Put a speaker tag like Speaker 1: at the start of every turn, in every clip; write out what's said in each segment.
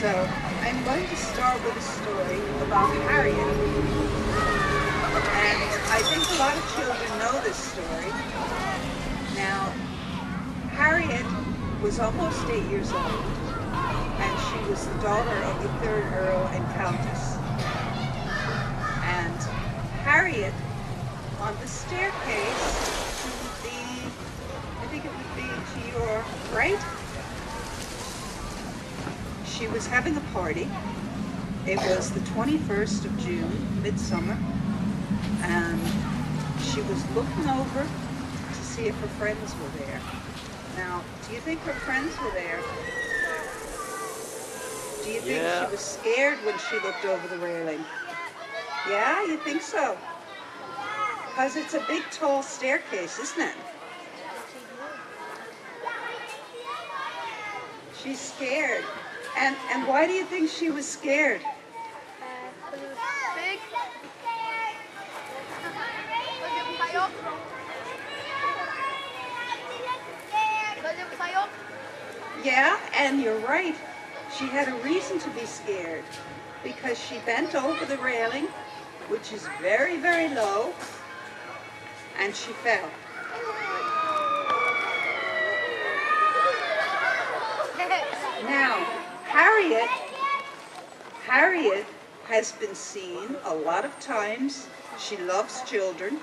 Speaker 1: So I'm going to start with a story about Harriet. And I think a lot of children know this story. Now, Harriet was almost 8 years old, and she was the daughter of the 3rd Earl and Countess. And Harriet, on the staircase, I think it would be to your right, she was having a party. It was the 21st of June, midsummer, and she was looking over to see if her friends were there. Now, do you think her friends were there? Do you think she was scared when she looked over the railing? Yeah, you think so? Because it's a big, tall staircase, isn't it? She's scared. And why do you think she was scared?
Speaker 2: Because it was big. Because it was high up.
Speaker 1: Yeah, and you're right. She had a reason to be scared because she bent over the railing, which is very, very low, and she fell. Now, Harriet has been seen a lot of times. She loves children.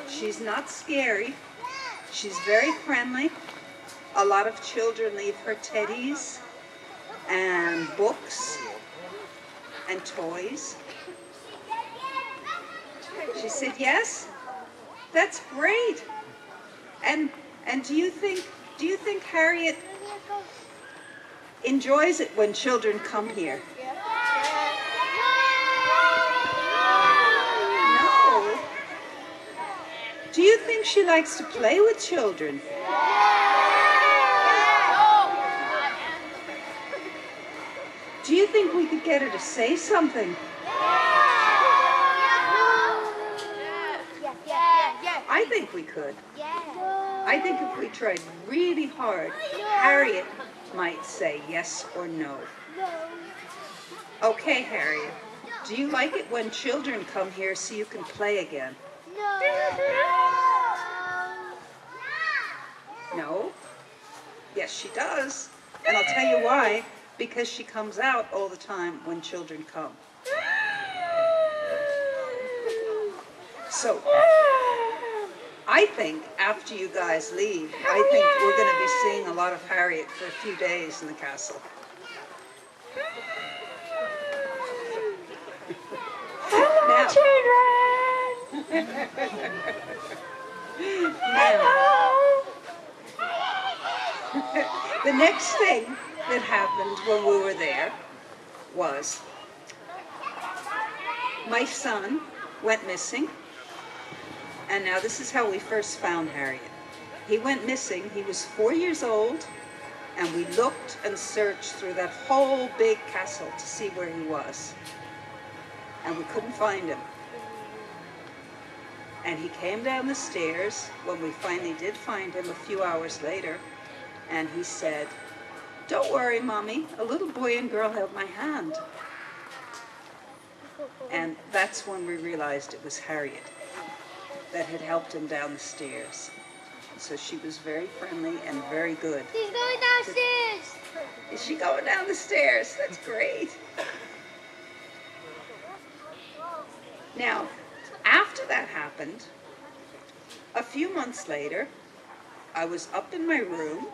Speaker 1: She's not scary. She's very friendly. A lot of children leave her teddies and books and toys. She said yes. That's great. And do you think Harriet enjoys it when children come here? No. Do you think she likes to play with children? Do you think we could get her to say something? I think we could. I think if we tried really hard, Harriet might say yes or no. Okay, Harriet, do you like it when children come here so you can play again? No? Yes, she does. And I'll tell you why. Because she comes out all the time when children come. So, I think after you guys leave, I think we're going to be seeing a lot of Harriet for a few days in the castle.
Speaker 2: Hello, children!
Speaker 1: The next thing that happened when we were there was my son went missing. And now this is how we first found Harriet. He went missing. He was 4 years old, and we looked and searched through that whole big castle to see where he was. And we couldn't find him. And he came down the stairs when we finally did find him a few hours later, and he said, "Don't worry, Mommy, a little boy and girl held my hand." And that's when we realized it was Harriet that had helped him down the stairs. So she was very friendly and very good.
Speaker 2: She's going downstairs!
Speaker 1: Is she going down the stairs? That's great. Now, after that happened, a few months later, I was up in my room,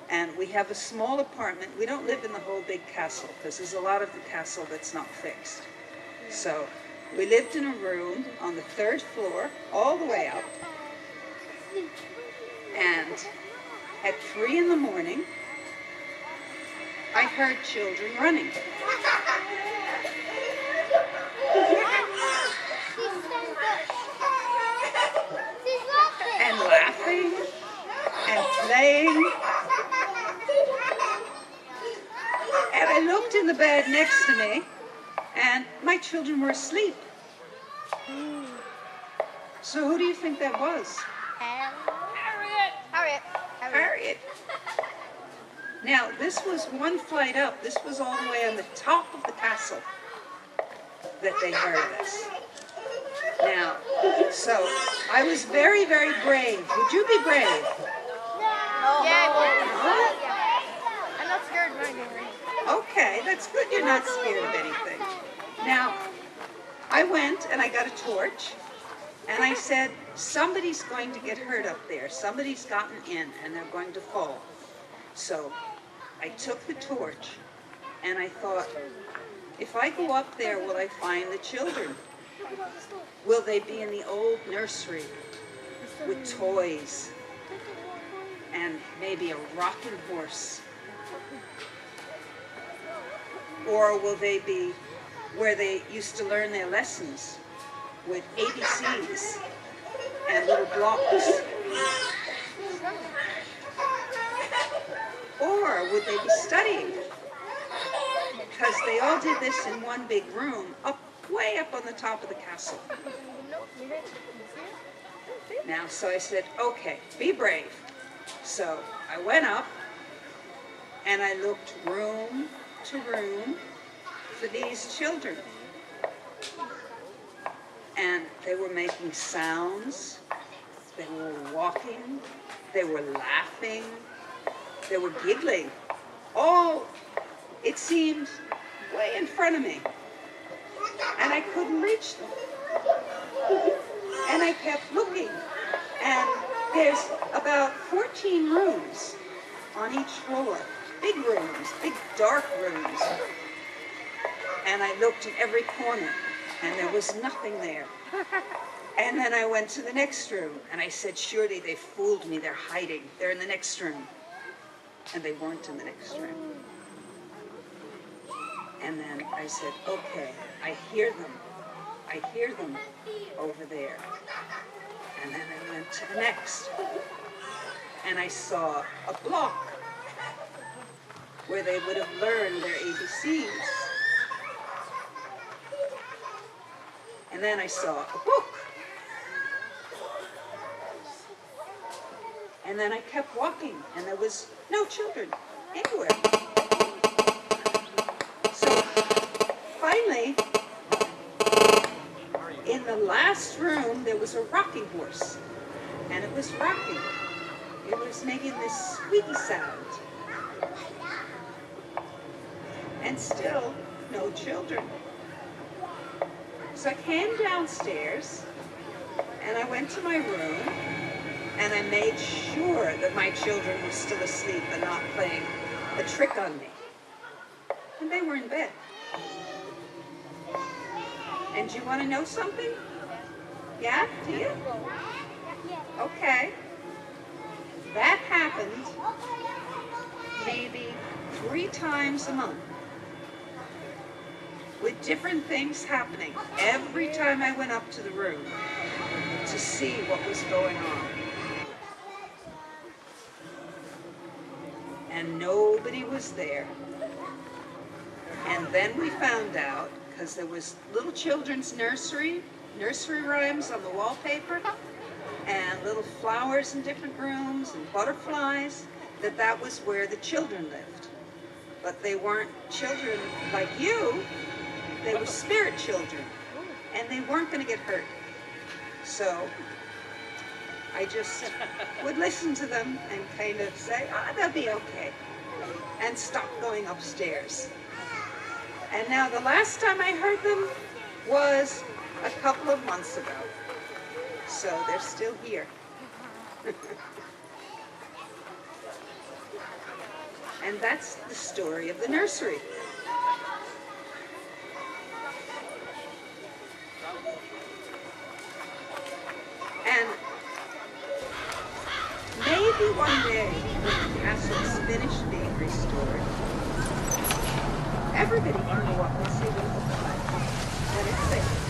Speaker 1: and we have a small apartment. We don't live in the whole big castle because there's a lot of the castle that's not fixed. So we lived in a room on the 3rd floor, all the way up. And at 3 in the morning, I heard children running. And laughing and playing. And I looked in the bed next to me, and my children were asleep. So who do you think that was?
Speaker 2: Harriet!
Speaker 1: Harriet. Now, this was one flight up. This was all the way on the top of the castle that they heard us. Now, so I was very, very brave. Would you be brave?
Speaker 2: Yeah, I'm not scared of anything.
Speaker 1: Okay, that's good. You're not scared of anything. Now, I went and I got a torch, and I said, somebody's going to get hurt up there. Somebody's gotten in, and they're going to fall. So I took the torch, and I thought, if I go up there, will I find the children? Will they be in the old nursery with toys and maybe a rocking horse? Or will they be where they used to learn their lessons with ABCs and little blocks? Or would they be studying? Because they all did this in one big room, way up on the top of the castle. Now, so I said, okay, be brave. So I went up and I looked room to room for these children. And they were making sounds, they were walking, they were laughing, they were giggling. All, it seemed, way in front of me. And I couldn't reach them. And I kept looking. And there's about 14 rooms on each floor. Big rooms, big dark rooms. And I looked in every corner, and there was nothing there. And then I went to the next room, and I said, surely they fooled me, they're hiding. They're in the next room. And they weren't in the next room. And then I said, okay, I hear them over there. And then I went to the next. And I saw a block where they would have learned their ABCs. And then I saw a book. And then I kept walking, and there was no children anywhere. So finally, in the last room, there was a rocking horse, and it was rocking. It was making this squeaky sound. And still, no children. So I came downstairs, and I went to my room, and I made sure that my children were still asleep and not playing a trick on me. And they were in bed. And do you want to know something? Yeah? Do you? Okay. That happened maybe 3 times a month, with different things happening every time I went up to the room to see what was going on. And nobody was there. And then we found out, because there was little children's nursery rhymes on the wallpaper, and little flowers in different rooms, and butterflies, that was where the children lived. But they weren't children like you, they were spirit children, and they weren't going to get hurt. So I just would listen to them and kind of say, they'll be okay, and stop going upstairs. And now the last time I heard them was a couple of months ago. So they're still here. And that's the story of the nursery. And maybe one day, when the castle's finished being restored, everybody can go up and see what it looks like. And it's safe.